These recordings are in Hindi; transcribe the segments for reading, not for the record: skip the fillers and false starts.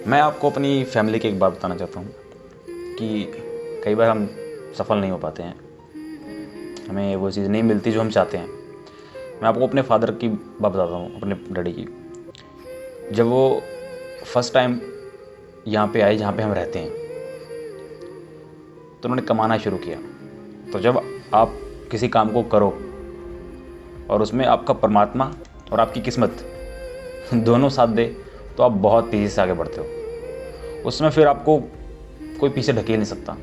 मैं आपको अपनी फैमिली की एक बात बताना चाहता हूँ कि कई बार हम सफल नहीं हो पाते हैं, हमें वो चीज़ नहीं मिलती जो हम चाहते हैं। मैं आपको अपने फादर की बात बताता हूँ, अपने डैडी की। जब वो फर्स्ट टाइम यहाँ पे आए जहाँ पे हम रहते हैं, तो उन्होंने कमाना शुरू किया। तो जब आप किसी काम को करो और उसमें आपका परमात्मा और आपकी किस्मत दोनों साथ दे, तो आप बहुत तेज़ी से आगे बढ़ते हो। उसमें फिर आपको कोई पीछे ढकेल नहीं सकता।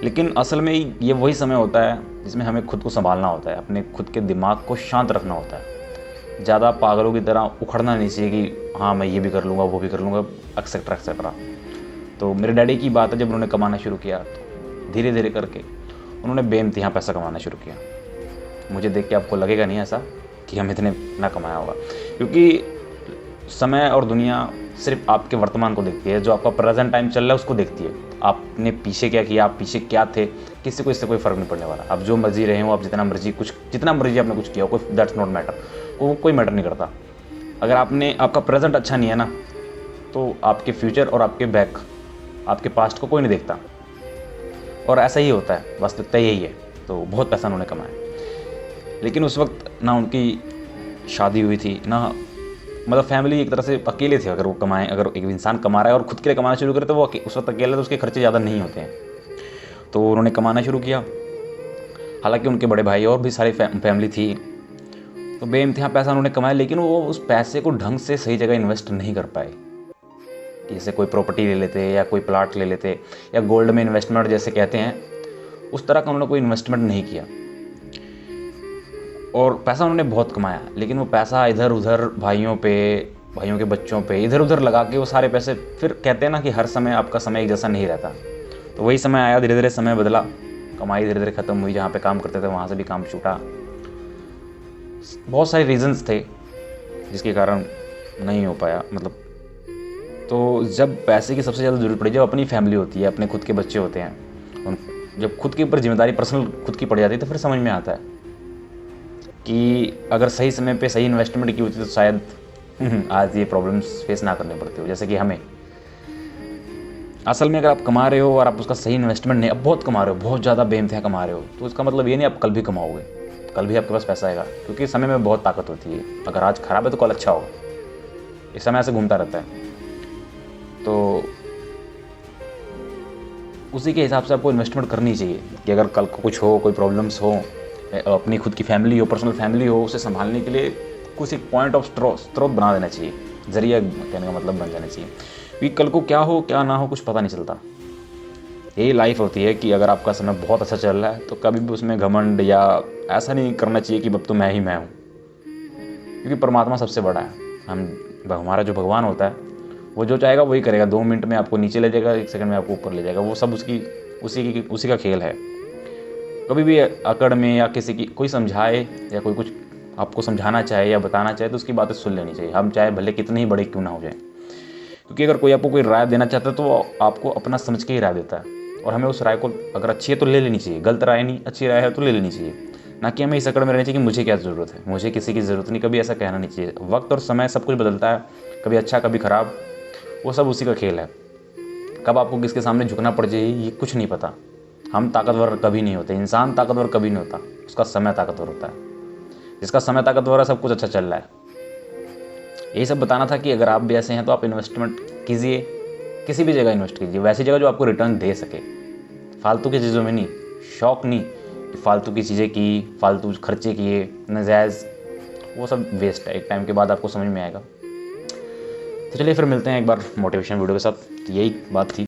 लेकिन असल में ये वही समय होता है जिसमें हमें खुद को संभालना होता है, अपने खुद के दिमाग को शांत रखना होता है। ज़्यादा पागलों की तरह उखड़ना नहीं चाहिए कि हाँ मैं ये भी कर लूँगा, वो भी कर लूँगा, एक्सेट्रा एक्सेट्रा। तो मेरे डैडी की बात है, जब उन्होंने कमाना शुरू किया तो धीरे धीरे करके उन्होंने बेइंतहा पैसा कमाना शुरू किया। मुझे देख के आपको लगेगा नहीं ऐसा कि हम इतने ना कमाया होगा, क्योंकि समय और दुनिया सिर्फ आपके वर्तमान को देखती है। जो आपका प्रेजेंट टाइम चल रहा है उसको देखती है। आपने पीछे क्या किया, आप पीछे क्या थे, किसी को इससे कोई फ़र्क नहीं पड़ने वाला। आप जो मर्जी रहे हो, आप जितना मर्जी आपने कुछ किया हो, कोई दैट्स नॉट मैटर, कोई मैटर नहीं करता। अगर आपका प्रेजेंट अच्छा नहीं है ना, तो आपके फ्यूचर और आपके पास्ट को कोई नहीं देखता। और ऐसा ही होता है, वास्तविकता यही है। तो बहुत पैसा उन्होंने कमाया, लेकिन उस वक्त ना उनकी शादी हुई थी, ना मतलब फैमिली एक तरह से अकेले थे। अगर एक इंसान कमा रहा है और खुद के लिए कमाना शुरू करे तो वो उस वक्त अकेले, तो उसके खर्चे ज़्यादा नहीं होते हैं। तो उन्होंने कमाना शुरू किया। हालांकि उनके बड़े भाई और भी सारी फैमिली थी। तो बेइंतहा पैसा उन्होंने कमाया, लेकिन वो उस पैसे को ढंग से सही जगह इन्वेस्ट नहीं कर पाए। जैसे कोई प्रॉपर्टी ले लेते या कोई प्लाट ले लेते या गोल्ड में इन्वेस्टमेंट जैसे कहते हैं, उस तरह का उन्होंने कोई इन्वेस्टमेंट नहीं किया। और पैसा उन्होंने बहुत कमाया, लेकिन वो पैसा इधर उधर भाइयों के बच्चों पे इधर उधर लगा के वो सारे पैसे, फिर कहते हैं ना कि हर समय आपका समय एक जैसा नहीं रहता। तो वही समय आया, धीरे धीरे समय बदला, कमाई धीरे धीरे ख़त्म हुई। जहाँ पे काम करते थे वहाँ से भी काम छूटा। बहुत सारे रीजंस थे जिसके कारण नहीं हो पाया। मतलब तो जब पैसे की सबसे ज़्यादा ज़रूरत पड़ी, जब अपनी फैमिली होती है, अपने खुद के बच्चे होते हैं, जब खुद के ऊपर जिम्मेदारी पर्सनल खुद की पड़ जाती है, तो फिर समझ में आता है कि अगर सही समय पे सही इन्वेस्टमेंट की होती तो शायद आज ये प्रॉब्लम्स फेस ना करने पड़ते हो, जैसे कि हमें। असल में अगर आप कमा रहे हो और आप उसका सही इन्वेस्टमेंट नहीं, अब बहुत कमा रहे हो, बहुत ज़्यादा बेइंतहा कमा रहे हो, तो इसका मतलब ये नहीं आप कल भी कमाओगे, कल भी आपके पास पैसा आएगा। क्योंकि समय में बहुत ताकत होती है। अगर आज खराब है तो कल अच्छा होगा। इस समय ऐसे घूमता रहता है। तो उसी के हिसाब से आपको इन्वेस्टमेंट करनी चाहिए कि अगर कल को कुछ हो, कोई प्रॉब्लम्स हो, अपनी खुद की फैमिली हो, पर्सनल फैमिली हो, उसे संभालने के लिए कुछ एक पॉइंट ऑफ स्रोत बना देना चाहिए। जरिया कहने का मतलब बन जाना चाहिए, क्योंकि कल को क्या हो क्या ना हो कुछ पता नहीं चलता। यही लाइफ होती है कि अगर आपका समय बहुत अच्छा चल रहा है तो कभी भी उसमें घमंड या ऐसा नहीं करना चाहिए कि अब तो मैं ही मैं हूँ। क्योंकि परमात्मा सबसे बड़ा है। हमारा जो भगवान होता है वो जो चाहेगा वही करेगा। 2 मिनट में आपको नीचे ले जाएगा, 1 सेकंड में आपको ऊपर ले जाएगा। वो सब उसी का खेल है। कभी भी अकड़ में या किसी की कोई समझाए या कोई कुछ आपको समझाना चाहे या बताना चाहे तो उसकी बातें सुन लेनी चाहिए, हम चाहे भले कितने ही बड़े क्यों ना हो जाए। क्योंकि अगर कोई आपको कोई राय देना चाहता है तो वो आपको अपना समझ के ही राय देता है, और हमें उस राय को अगर अच्छी है तो ले लेनी चाहिए, गलत राय नहीं, अच्छी राय है तो ले लेनी चाहिए। ना कि हमें इस अकड़ में रहनी चाहिए कि मुझे क्या ज़रूरत है, मुझे किसी की ज़रूरत नहीं। कभी ऐसा कहना नहीं चाहिए। वक्त और समय सब कुछ बदलता है, कभी अच्छा कभी ख़राब, वो सब उसी का खेल है। कब आपको किसके सामने झुकना पड़ जाए ये कुछ नहीं पता। हम ताकतवर कभी नहीं होते, इंसान ताकतवर कभी नहीं होता, उसका समय ताकतवर होता है। जिसका समय ताकतवर है सब कुछ अच्छा चल रहा है। यही सब बताना था कि अगर आप भी ऐसे हैं तो आप इन्वेस्टमेंट कीजिए, किसी भी जगह इन्वेस्ट कीजिए, वैसी जगह जो आपको रिटर्न दे सके। फालतू की चीज़ों में नहीं, शौक नहीं कि फालतू की चीज़ें की, फालतू खर्चे किए नाजायज़, वो सब वेस्ट है। एक टाइम के बाद आपको समझ में आएगा। तो चलिए फिर मिलते हैं एक बार मोटिवेशन वीडियो के साथ। यही बात थी।